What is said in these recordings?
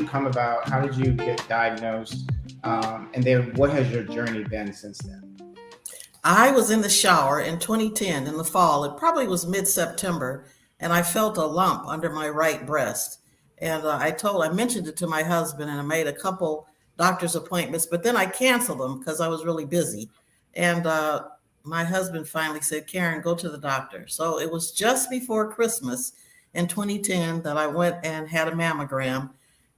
come about? How did you get diagnosed? And then what has your journey been since then? I was in the shower in 2010 in the fall. It probably was mid-September, and I felt a lump under my right breast. And I mentioned it to my husband, and I made a couple doctor's appointments, but then I canceled them because I was really busy. And my husband finally said, Karen, go to the doctor. So it was just before Christmas in 2010 that I went and had a mammogram.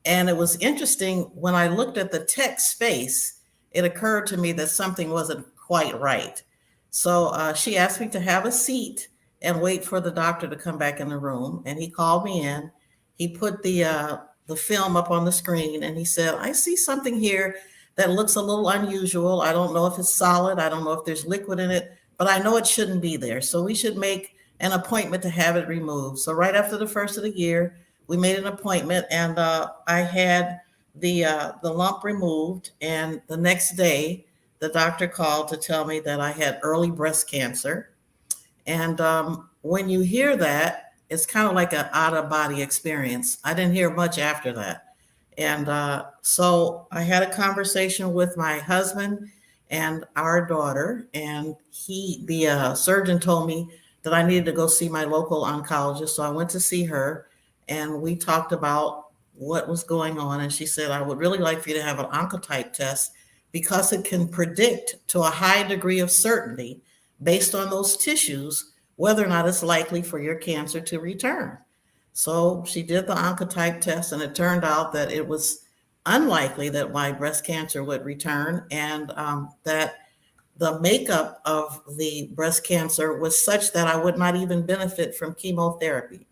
And it was interesting when I looked at the text space, it occurred to me that something wasn't quite right. So she asked me to have a seat and wait for the doctor to come back in the room. And he called me in. He put the film up on the screen and he said, I see something here that looks a little unusual. I don't know if it's solid. I don't know if there's liquid in it, but I know it shouldn't be there. So we should make an appointment to have it removed. So right after the first of the year, we made an appointment, and I had the lump removed. And the next day, the doctor called to tell me that I had early breast cancer. And when you hear that, it's kind of like an out of body experience. I didn't hear much after that. And so I had a conversation with my husband and our daughter, and the surgeon told me that I needed to go see my local oncologist. So I went to see her, and we talked about what was going on. And she said, I would really like for you to have an oncotype test because it can predict to a high degree of certainty based on those tissues whether or not it's likely for your cancer to return. So she did the oncotype test, and it turned out that it was unlikely that my breast cancer would return, and that the makeup of the breast cancer was such that I would not even benefit from chemotherapy.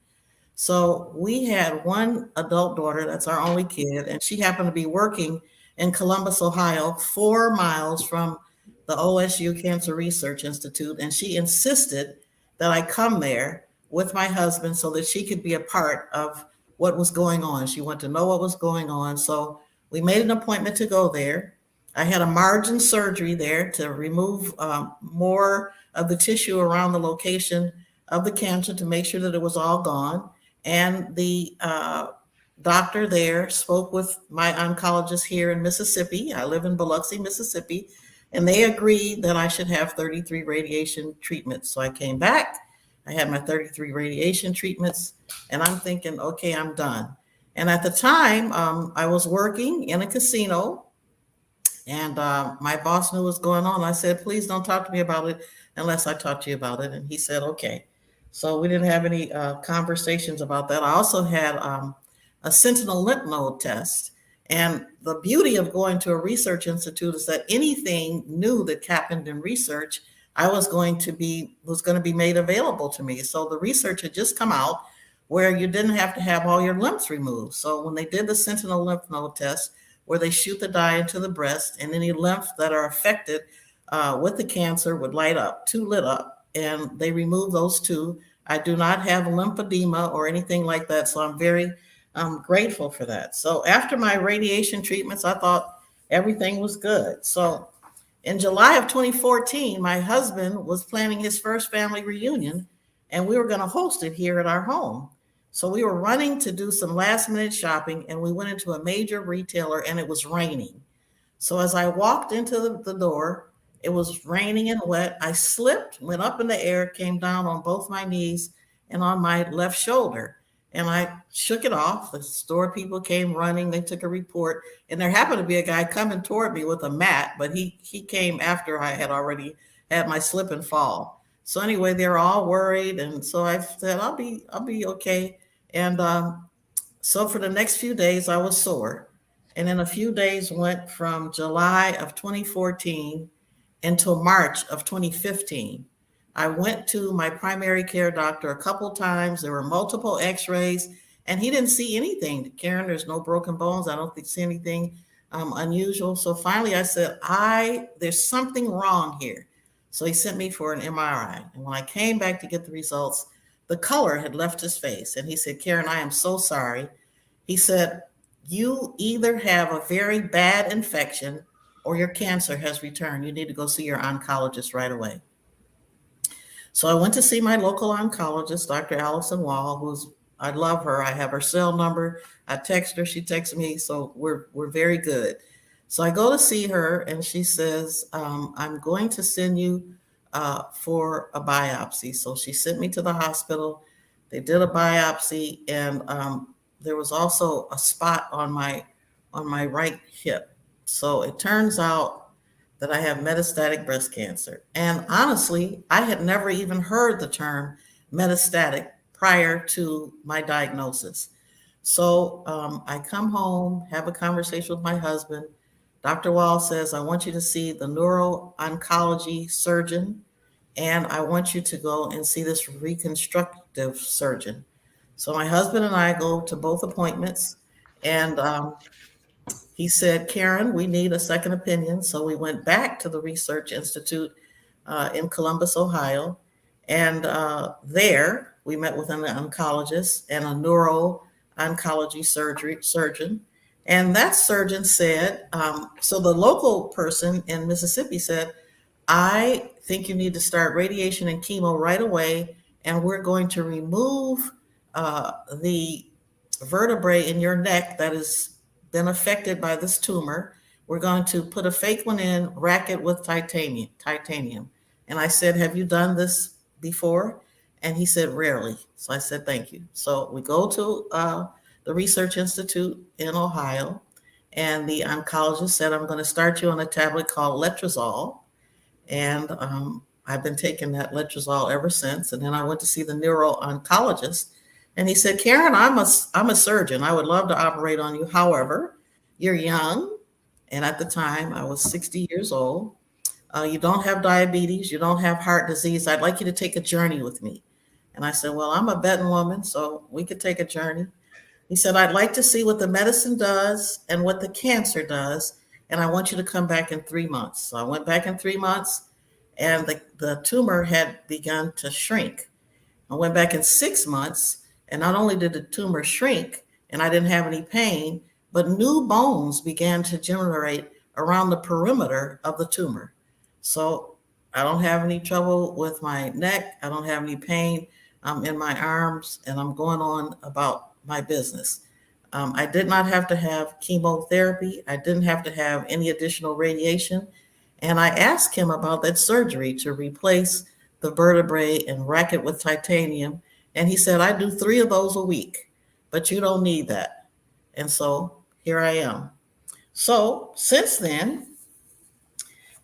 So we had one adult daughter, that's our only kid, and she happened to be working in Columbus, Ohio, 4 miles from the OSU Cancer Research Institute. And she insisted that I come there with my husband so that she could be a part of what was going on. She wanted to know what was going on. So we made an appointment to go there. I had a margin surgery there to remove more of the tissue around the location of the cancer to make sure that it was all gone. And the doctor there spoke with my oncologist here in Mississippi. I live in Biloxi, Mississippi, and they agreed that I should have 33 radiation treatments. So I came back, I had my 33 radiation treatments, and I'm thinking, okay, I'm done. And at the time, I was working in a casino, and my boss knew what was going on. I said, please don't talk to me about it unless I talk to you about it. And he said, okay. So we didn't have any conversations about that. I also had a sentinel lymph node test. And the beauty of going to a research institute is that anything new that happened in research, I was going to be made available to me. So the research had just come out where you didn't have to have all your lymphs removed. So when they did the sentinel lymph node test, where they shoot the dye into the breast, and any lymphs that are affected with the cancer would light up, two lit up, and they removed those two. I do not have lymphedema or anything like that, so I'm very grateful for that. So after my radiation treatments, I thought everything was good. So in July of 2014, my husband was planning his first family reunion, and we were going to host it here at our home. So we were running to do some last minute shopping, and we went into a major retailer, and it was raining. So as I walked into the door, it was raining and wet. I slipped, went up in the air, came down on both my knees and on my left shoulder. And I shook it off. The store people came running. They took a report. And there happened to be a guy coming toward me with a mat, but he came after I had already had my slip and fall. So anyway, they were all worried. And so I said, I'll be okay. And so for the next few days, I was sore. And then a few days went from July of 2014 until March of 2015. I went to my primary care doctor a couple times. There were multiple x-rays, and he didn't see anything. Karen, there's no broken bones. I don't see anything unusual. So finally I said, there's something wrong here. So he sent me for an MRI. And when I came back to get the results, the color had left his face. And he said, Karen, I am so sorry. He said, you either have a very bad infection or your cancer has returned. You need to go see your oncologist right away. So I went to see my local oncologist, Dr. Allison Wall, who's I love her. I have her cell number. I text her. She texts me. So we're very good. So I go to see her, and she says, "I'm going to send you for a biopsy." So she sent me to the hospital. They did a biopsy, and there was also a spot on my right hip. So it turns out that I have metastatic breast cancer. And honestly, I had never even heard the term metastatic prior to my diagnosis. So I come home, have a conversation with my husband. Dr. Wall says, "I want you to see the neuro-oncology surgeon, and I want you to go and see this reconstructive surgeon." So my husband and I go to both appointments, and he said, "Karen, we need a second opinion." So we went back to the Research Institute in Columbus, Ohio. And there we met with an oncologist and a neuro oncology surgeon. And that surgeon said, so the local person in Mississippi said, "I think you need to start radiation and chemo right away. And we're going to remove the vertebrae in your neck that has been affected by this tumor. We're going to put a fake one in, rack it with titanium." And I said, "Have you done this before?" And he said, "Rarely." So I said, "Thank you." So we go to the Research Institute in Ohio, and the oncologist said, "I'm going to start you on a tablet called letrozole." And I've been taking that letrozole ever since. And then I went to see the neuro-oncologist, and he said, "Karen, I'm a surgeon. I would love to operate on you. However, you're young." And at the time, I was 60 years old. "You don't have diabetes. You don't have heart disease. I'd like you to take a journey with me." And I said, "Well, I'm a betting woman, so we could take a journey." He said, "I'd like to see what the medicine does and what the cancer does. And I want you to come back in 3 months." So I went back in 3 months, and the tumor had begun to shrink. I went back in 6 months, and not only did the tumor shrink and I didn't have any pain, but new bones began to generate around the perimeter of the tumor. So I don't have any trouble with my neck. I don't have any pain in my arms, and I'm going on about my business. I did not have to have chemotherapy. I didn't have to have any additional radiation. And I asked him about that surgery to replace the vertebrae and rack it with titanium. And he said, "I do 3 of those a week, but you don't need that." And so here I am. So since then,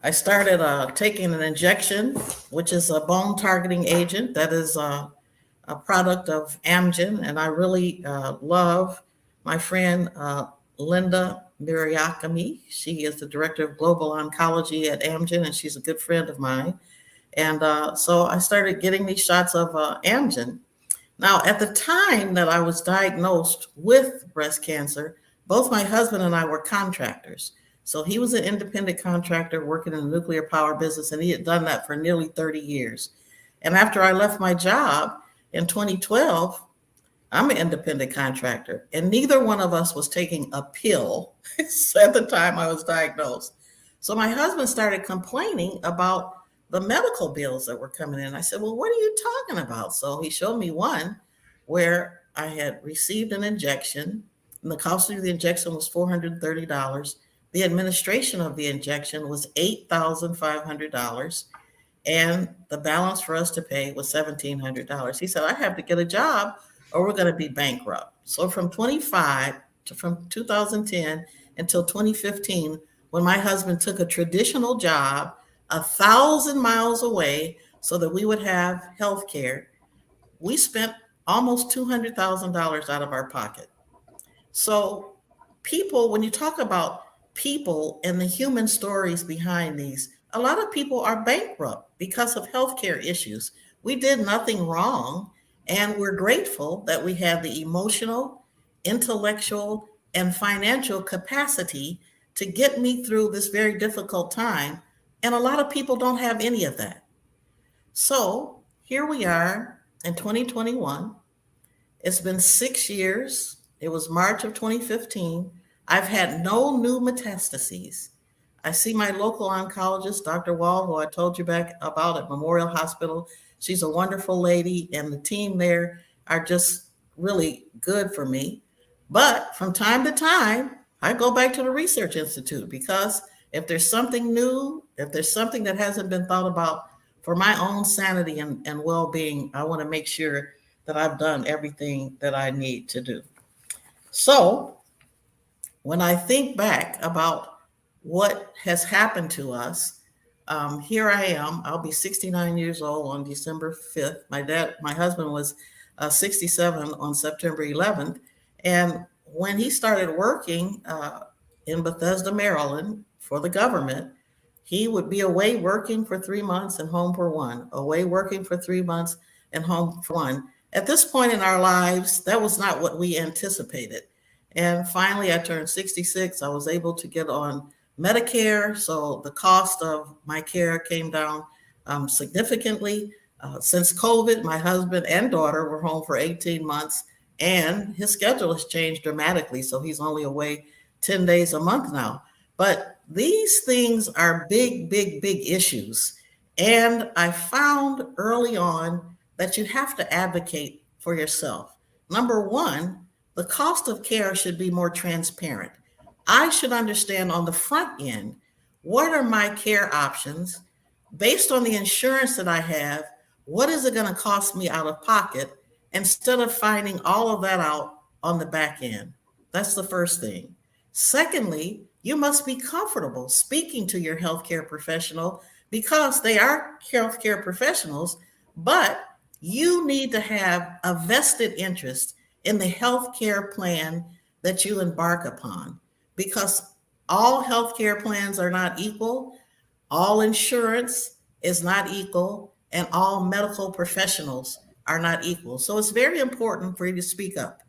I started taking an injection, which is a bone targeting agent that is a product of Amgen. And I really love my friend Linda Miriakami. She is the director of global oncology at Amgen, and she's a good friend of mine. And so I started getting these shots of Amgen. Now, at the time that I was diagnosed with breast cancer, both my husband and I were contractors. So he was an independent contractor working in the nuclear power business, and he had done that for nearly 30 years. And after I left my job in 2012, I'm an independent contractor, and neither one of us was taking a pill at the time I was diagnosed. So my husband started complaining about the medical bills that were coming in. I said, "Well, what are you talking about?" So he showed me one where I had received an injection, and the cost of the injection was $430. The administration of the injection was $8,500, and the balance for us to pay was $1,700. He said, "I have to get a job or we're going to be bankrupt." So from 2010 until 2015, when my husband took a traditional job 1,000 miles away so that we would have health care, we spent almost $200,000 out of our pocket. So people, when you talk about people and the human stories behind these, a lot of people are bankrupt because of healthcare issues. We did nothing wrong, and we're grateful that we have the emotional, intellectual, and financial capacity to get me through this very difficult time. And a lot of people don't have any of that. So here we are in 2021. It's been 6 years. It was March of 2015. I've had no new metastases. I see my local oncologist, Dr. Wall, who I told you back about at Memorial Hospital. She's a wonderful lady, and the team there are just really good for me. But from time to time, I go back to the Research Institute because if there's something new, if there's something that hasn't been thought about for my own sanity and well being, I want to make sure that I've done everything that I need to do. So when I think back about what has happened to us, here I am. I'll be 69 years old on December 5th. My husband was 67 on September 11th. And when he started working in Bethesda, Maryland for the government, he would be away working for 3 months and home for one, away working for 3 months and home for one. At this point in our lives, that was not what we anticipated. And finally, I turned 66. I was able to get on Medicare, so the cost of my care came down significantly. Since COVID, my husband and daughter were home for 18 months, and his schedule has changed dramatically, so he's only away 10 days a month now. But these things are big, big, big issues. And I found early on that you have to advocate for yourself. Number one, the cost of care should be more transparent. I should understand on the front end, what are my care options based on the insurance that I have? What is it going to cost me out of pocket instead of finding all of that out on the back end? That's the first thing. Secondly, you must be comfortable speaking to your healthcare professional because they are healthcare professionals, but you need to have a vested interest in the healthcare plan that you embark upon because all healthcare plans are not equal, all insurance is not equal, and all medical professionals are not equal. So it's very important for you to speak up.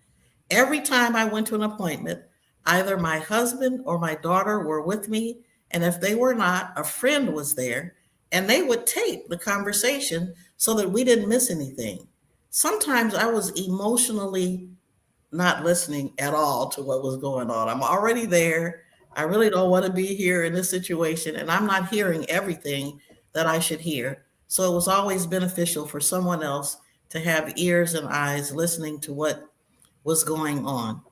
Every time I went to an appointment, either my husband or my daughter were with me, and if they were not, a friend was there, and they would tape the conversation so that we didn't miss anything. Sometimes I was emotionally not listening at all to what was going on. I'm already there. I really don't want to be here in this situation, and I'm not hearing everything that I should hear. So it was always beneficial for someone else to have ears and eyes listening to what was going on.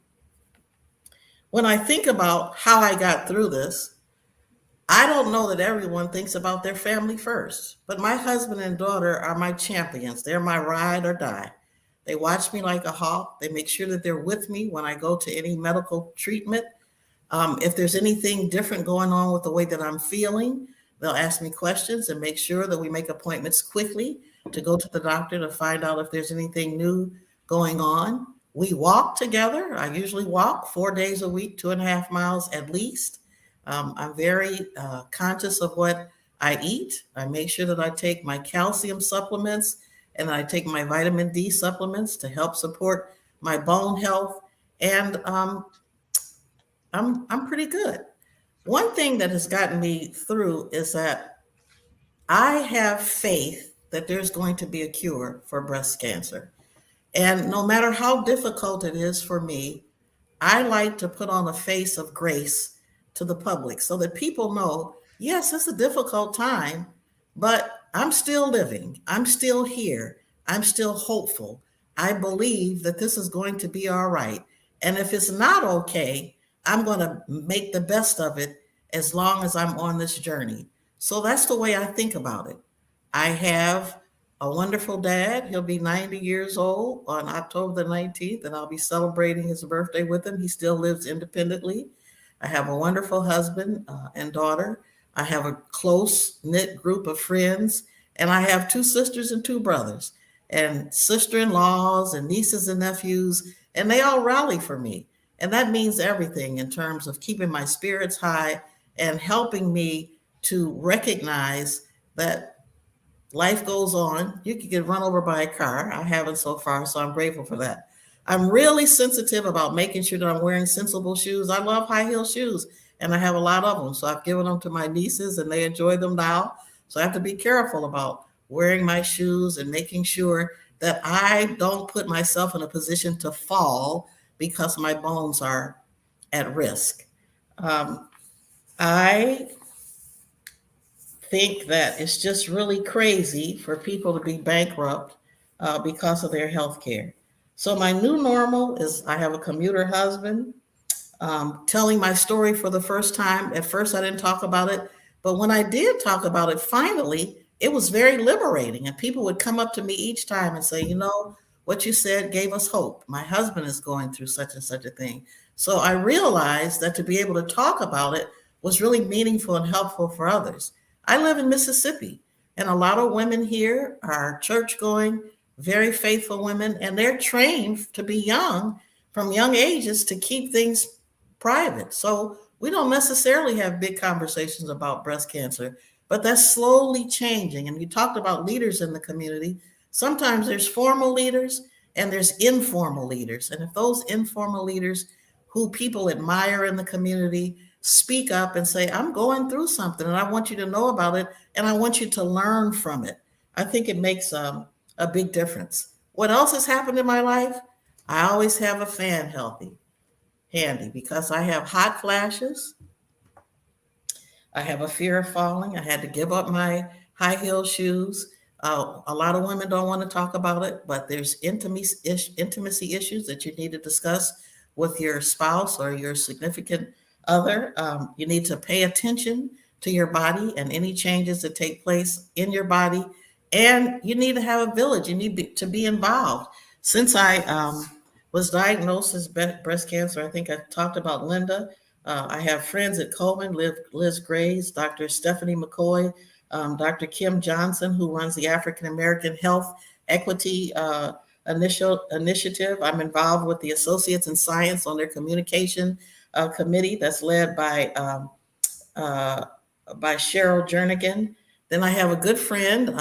When I think about how I got through this, I don't know that everyone thinks about their family first, but my husband and daughter are my champions. They're my ride or die. They watch me like a hawk. They make sure that they're with me when I go to any medical treatment. If there's anything different going on with the way that I'm feeling, they'll ask me questions and make sure that we make appointments quickly to go to the doctor to find out if there's anything new going on. We walk together. I usually walk 4 days a week, 2.5 miles at least. I'm very conscious of what I eat. I make sure that I take my calcium supplements and I take my vitamin D supplements to help support my bone health. And I'm pretty good. One thing that has gotten me through is that I have faith that there's going to be a cure for breast cancer. And no matter how difficult it is for me, I like to put on a face of grace to the public so that people know, yes, it's a difficult time, but I'm still living. I'm still here. I'm still hopeful. I believe that this is going to be all right. And if it's not okay, I'm going to make the best of it as long as I'm on this journey. So that's the way I think about it. I have a wonderful dad. He'll be 90 years old on October the 19th, and I'll be celebrating his birthday with him. He still lives independently. I have a wonderful husband and daughter. I have a close knit group of friends, and I have 2 sisters and 2 brothers, and sister-in-laws and nieces and nephews, and they all rally for me. And that means everything in terms of keeping my spirits high and helping me to recognize that life goes on. You can get run over by a car. I haven't so far, so I'm grateful for that. I'm really sensitive about making sure that I'm wearing sensible shoes. I love high heel shoes, and I have a lot of them. So I've given them to my nieces, and they enjoy them now. So I have to be careful about wearing my shoes and making sure that I don't put myself in a position to fall because my bones are at risk. I think that it's just really crazy for people to be bankrupt because of their health care. So my new normal is I have a commuter husband, telling my story for the first time. At first, I didn't talk about it, but when I did talk about it, finally, it was very liberating. And people would come up to me each time and say, you know, what you said gave us hope. My husband is going through such and such a thing. So I realized that to be able to talk about it was really meaningful and helpful for others. I live in Mississippi, and a lot of women here are church going, very faithful women, and they're trained to be young from young ages to keep things private. So we don't necessarily have big conversations about breast cancer, but that's slowly changing. And you talked about leaders in the community. Sometimes there's formal leaders and there's informal leaders. And if those informal leaders who people admire in the community speak up and say, I'm going through something and I want you to know about it and I want you to learn from it, I think it makes a big difference. What else has happened in my life? I always have a fan handy because I have hot flashes. I have a fear of falling. I had to give up my high heel shoes. A lot of women don't want to talk about it, but there's intimacy issues that you need to discuss with your spouse or your significant other. You need to pay attention to your body and any changes that take place in your body. And you need to have a village. You need to be involved. Since I was diagnosed as breast cancer, I think I talked about Linda. I have friends at Coleman, Liz Grays, Dr. Stephanie McCoy, Dr. Kim Johnson, who runs the African American Health Equity Initiative. I'm involved with the Associates in Science on their communication committee that's led by Cheryl Jernigan. Then I have a good friend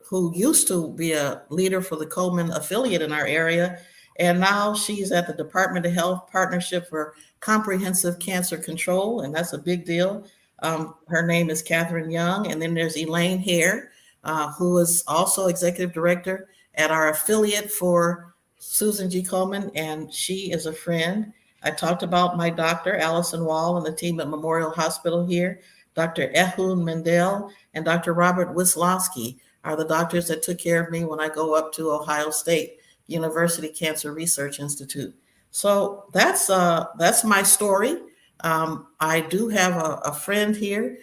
who used to be a leader for the Coleman affiliate in our area, and now she's at the Department of Health Partnership for Comprehensive Cancer Control, and that's a big deal. Her name is Catherine Young. And then there's Elaine Hare, who is also executive director at our affiliate for Susan G. Komen, and she is a friend. I talked about my doctor, Allison Wall, and the team at Memorial Hospital here. Dr. Ehud Mendel and Dr. Robert Wislowski are the doctors that took care of me when I go up to Ohio State University Cancer Research Institute. So that's my story. I do have a friend here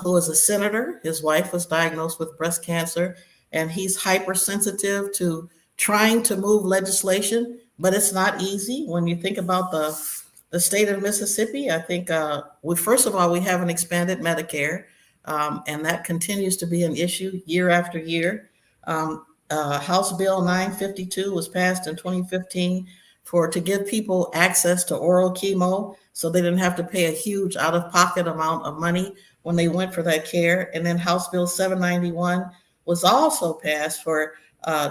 who is a senator. His wife was diagnosed with breast cancer, and he's hypersensitive to trying to move legislation, but it's not easy when you think about the state of Mississippi. I think first of all, we haven't expanded Medicare, and that continues to be an issue year after year. House Bill 952 was passed in 2015 to give people access to oral chemo so they didn't have to pay a huge out-of-pocket amount of money when they went for that care. And then House Bill 791 was also passed for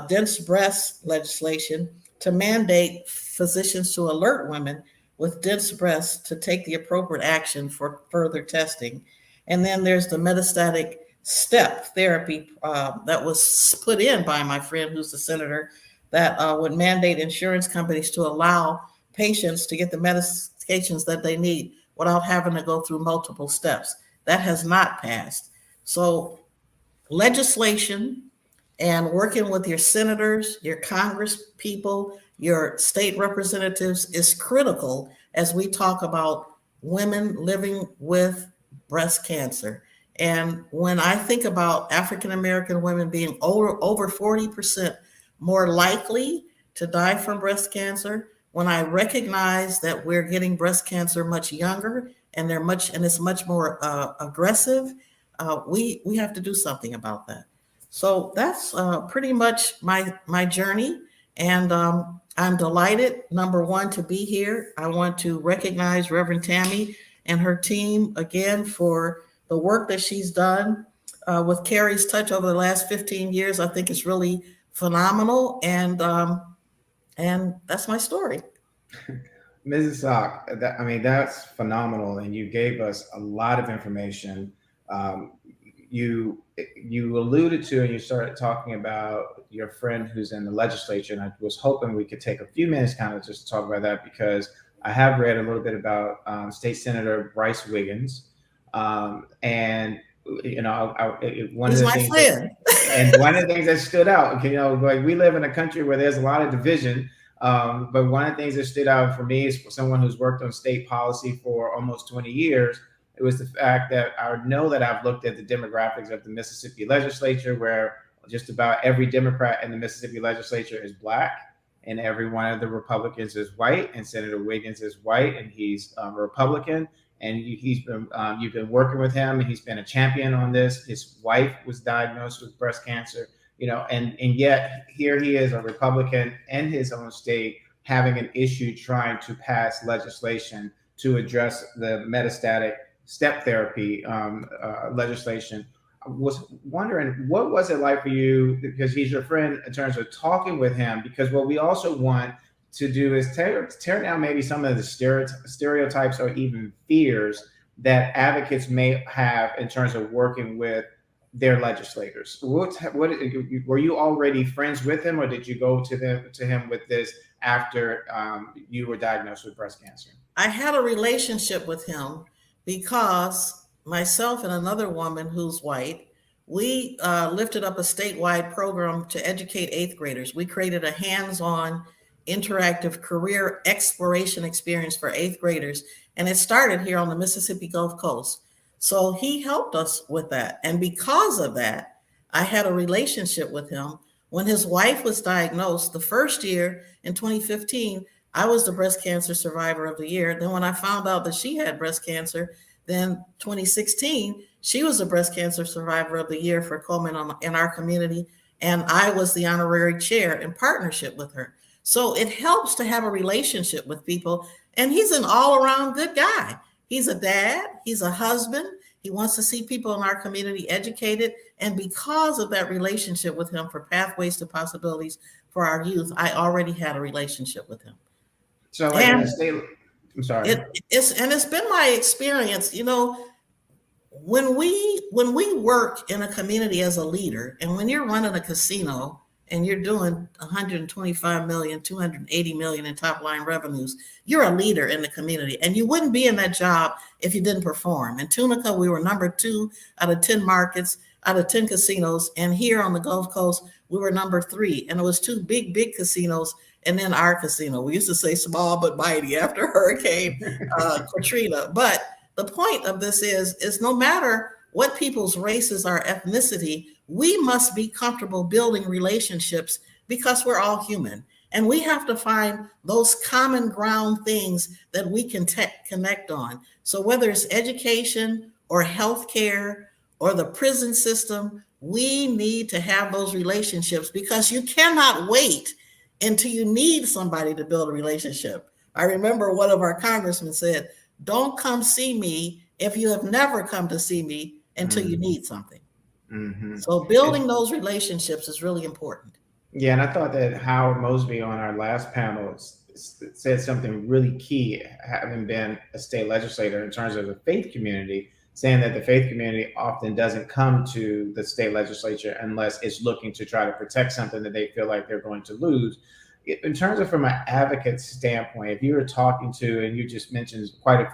dense breast legislation to mandate physicians to alert women with dense breasts to take the appropriate action for further testing. And then there's the metastatic step therapy that was put in by my friend who's the senator that would mandate insurance companies to allow patients to get the medications that they need without having to go through multiple steps. That has not passed. So legislation and working with your senators, your Congress people, your state representatives is critical as we talk about women living with breast cancer. And when I think about African American women being over 40% more likely to die from breast cancer, when I recognize that we're getting breast cancer much younger and it's much more aggressive, we have to do something about that. So that's pretty much my journey, and I'm delighted, number one, to be here. I want to recognize Reverend Tammy and her team again for the work that she's done with Carrie's Touch over the last 15 years. I think it's really phenomenal, and that's my story. Mrs. Sock, that's phenomenal, and you gave us a lot of information. Um, you alluded to, and you started talking about your friend who's in the legislature, and I was hoping we could take a few minutes kind of just to talk about that, because I have read a little bit about State Senator Bryce Wiggins, and one He's of the my things friend. and one of the things that stood out, like we live in a country where there's a lot of division But one of the things that stood out for me is for someone who's worked on state policy for almost 20 years. It was the fact that I know that I've looked at the demographics of the Mississippi legislature, where just about every Democrat in the Mississippi legislature is black, and every one of the Republicans is white, and Senator Wiggins is white, and he's a Republican. And he's been you've been working with him, and he's been a champion on this. His wife was diagnosed with breast cancer, and yet here he is, a Republican in his own state, having an issue trying to pass legislation to address the metastatic step therapy legislation. I was wondering, what was it like for you, because he's your friend, in terms of talking with him? Because what we also want to do is tear down maybe some of the stereotypes or even fears that advocates may have in terms of working with their legislators. What were you already friends with him, or did you go to him with this after you were diagnosed with breast cancer? I had a relationship with him because myself and another woman who's white, we lifted up a statewide program to educate eighth graders. We created a hands-on interactive career exploration experience for eighth graders, and it started here on the Mississippi Gulf Coast. So he helped us with that. And because of that, I had a relationship with him. When his wife was diagnosed, the first year in 2015, I was the breast cancer survivor of the year. Then when I found out that she had breast cancer, then 2016, she was the breast cancer survivor of the year for Coleman in our community. And I was the honorary chair in partnership with her. So it helps to have a relationship with people. And he's an all-around good guy. He's a dad, he's a husband. He wants to see people in our community educated. And because of that relationship with him for Pathways to Possibilities for our youth, I already had a relationship with him. So like in the state, I'm sorry. It's been my experience, when we work in a community as a leader, and when you're running a casino and you're doing 125 million, 280 million in top line revenues, you're a leader in the community, and you wouldn't be in that job if you didn't perform. In Tunica, we were number 2 out of 10 markets, out of 10 casinos. And here on the Gulf Coast, we were number 3. And it was 2 big casinos, and then our casino. We used to say small but mighty after Hurricane Katrina. But the point of this is no matter what people's races or ethnicity, we must be comfortable building relationships because we're all human. And we have to find those common ground things that we can connect on. So whether it's education or healthcare or the prison system, we need to have those relationships, because you cannot wait until you need somebody to build a relationship. I remember one of our congressmen said, "Don't come see me if you have never come to see me until you need something." Mm-hmm. So building those relationships is really important. Yeah, and I thought that Howard Mosby on our last panel said something really key, having been a state legislator, in terms of the faith community, saying that the faith community often doesn't come to the state legislature unless it's looking to try to protect something that they feel like they're going to lose. In terms of from an advocate standpoint, if you were talking to, and you just mentioned quite a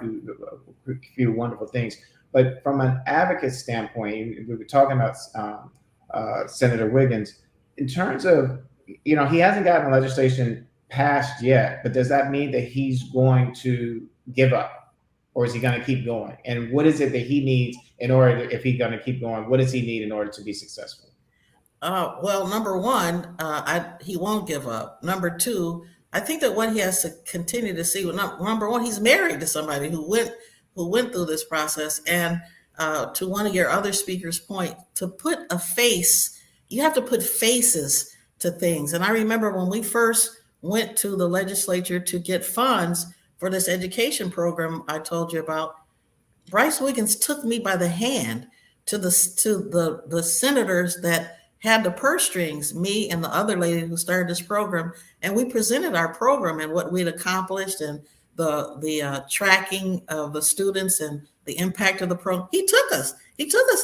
few wonderful things, but from an advocate standpoint, we were talking about Senator Wiggins. In terms of, he hasn't gotten legislation passed yet, but does that mean that he's going to give up, or is he going to keep going? And what is it that he needs in order if he's going to keep going? What does he need in order to be successful? Well, number one, he won't give up. Number two, I think that what he has to continue to see, number one, he's married to somebody who went through this process. And to one of your other speakers' point, to put a face, you have to put faces to things. And I remember when we first went to the legislature to get funds for this education program I told you about, Bryce Wiggins took me by the hand to the senators that had the purse strings, me and the other lady who started this program, and we presented our program and what we'd accomplished and the tracking of the students and the impact of the program. He took us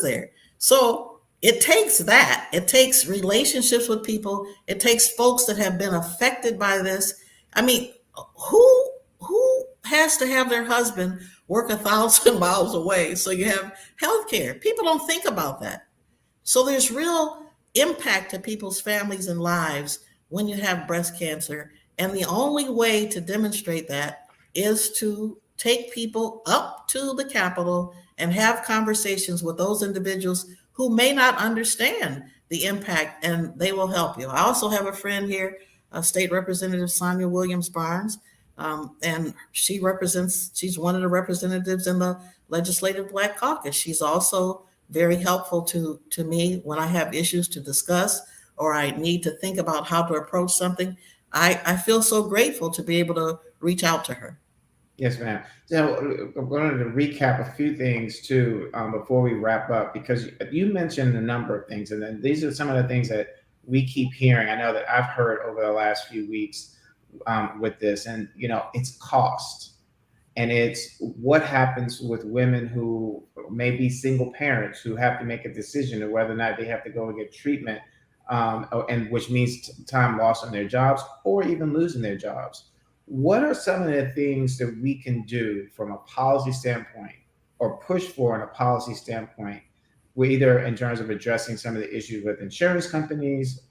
there. So it takes that. It takes relationships with people. It takes folks that have been affected by this. I mean, who has to have their husband work 1,000 miles away so you have health care? People don't think about that. So there's real impact to people's families and lives when you have breast cancer. And the only way to demonstrate that is to take people up to the Capitol and have conversations with those individuals who may not understand the impact, and they will help you. I also have a friend here, State Representative Sonia Williams Barnes, and she's one of the representatives in the Legislative Black Caucus. She's also very helpful to me when I have issues to discuss or I need to think about how to approach something. I feel so grateful to be able to reach out to her. Yes, ma'am. So I wanted to recap a few things too before we wrap up, because you mentioned a number of things, and then these are some of the things that we keep hearing. I know that I've heard over the last few weeks with this, and it's cost, and it's what happens with women who may be single parents who have to make a decision of whether or not they have to go and get treatment, and which means time lost on their jobs or even losing their jobs. What are some of the things that we can do from a policy standpoint or push for in a policy standpoint, either in terms of addressing some of the issues with insurance companies,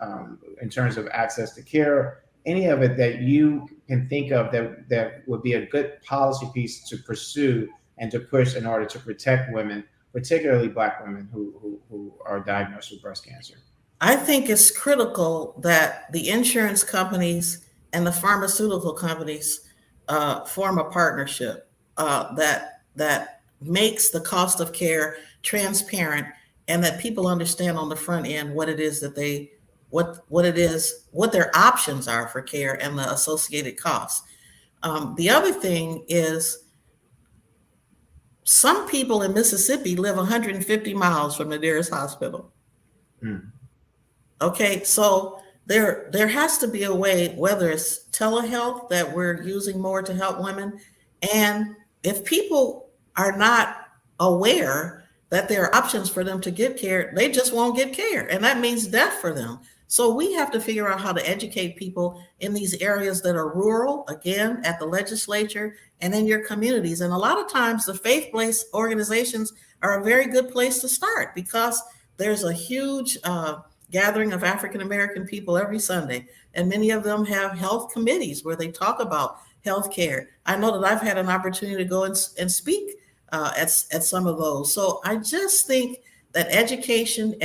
in terms of access to care, any of it that you can think of that would be a good policy piece to pursue and to push in order to protect women, particularly Black women who are diagnosed with breast cancer? I think it's critical that the insurance companies and the pharmaceutical companies form a partnership that makes the cost of care transparent, and that people understand on the front end what it is that what their options are for care and the associated costs. The other thing is, some people in Mississippi live 150 miles from the nearest hospital. Mm. Okay, so there has to be a way, whether it's telehealth that we're using more to help women, and if people are not aware that there are options for them to get care, they just won't get care, and that means death for them. So we have to figure out how to educate people in these areas that are rural, again, at the legislature and in your communities. And a lot of times the faith-based organizations are a very good place to start, because there's a huge gathering of African-American people every Sunday, and many of them have health committees where they talk about health care. I know that I've had an opportunity to go and speak at some of those. So I just think that education,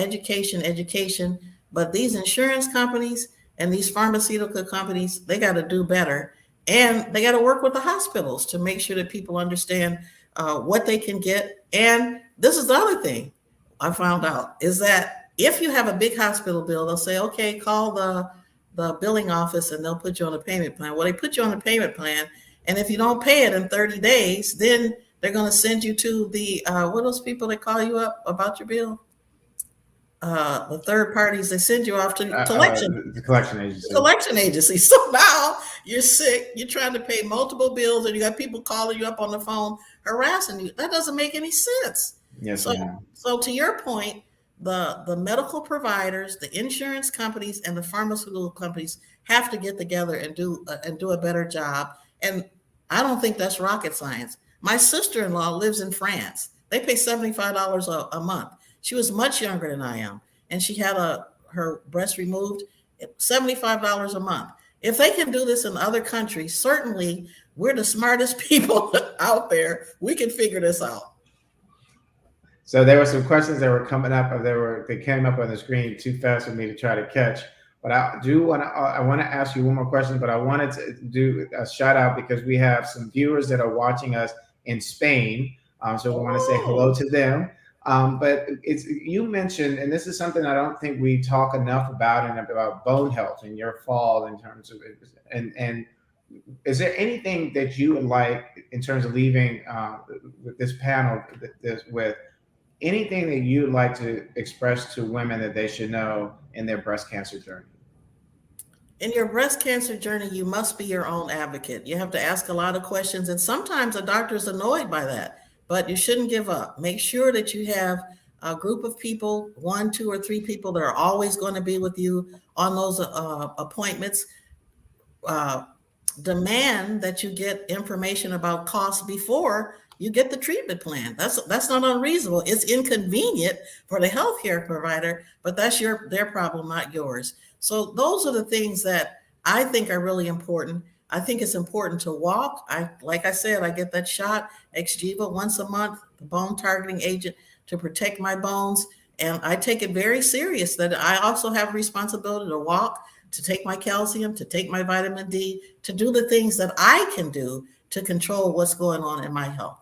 but these insurance companies and these pharmaceutical companies, they got to do better. And they got to work with the hospitals to make sure that people understand what they can get. And this is the other thing I found out, is that if you have a big hospital bill, they'll say, okay, call the billing office and they'll put you on a payment plan. Well, they put you on a payment plan, and if you don't pay it in 30 days, then they're going to send you to the, what are those people that call you up about your bill? The third parties, they send you off to The collection agency. Collection agency. So now you're sick, you're trying to pay multiple bills, and you got people calling you up on the phone harassing you. That doesn't make any sense. Yes, so to your point, the medical providers, the insurance companies, and the pharmaceutical companies have to get together and do a better job. And I don't think that's rocket science. My sister-in-law lives in France. They pay $75 a month. She was much younger than I am, and she had her breast removed, $75 a month. If they can do this in other countries, certainly we're the smartest people out there. We can figure this out. So there were some questions that were coming up, they came up on the screen too fast for me to try to catch. But I want to ask you one more question, but I wanted to do a shout out because we have some viewers that are watching us in Spain. So we want to say hello to them. But you mentioned, and this is something I don't think we talk enough about, and about bone health and your fall in terms of it. And is there anything that you would like in terms of leaving with this panel with anything that you'd like to express to women that they should know in their breast cancer journey? In your breast cancer journey, you must be your own advocate. You have to ask a lot of questions, and sometimes a doctor's annoyed by that, but you shouldn't give up. Make sure that you have a group of people, 1, 2, or 3 people that are always going to be with you on those appointments. Demand that you get information about costs before you get the treatment plan. That's not unreasonable. It's inconvenient for the healthcare provider, but that's their problem, not yours. So those are the things that I think are really important. I think it's important to walk. Like I said, I get that shot, Xgeva, once a month, the bone targeting agent to protect my bones. And I take it very serious that I also have a responsibility to walk, to take my calcium, to take my vitamin D, to do the things that I can do to control what's going on in my health.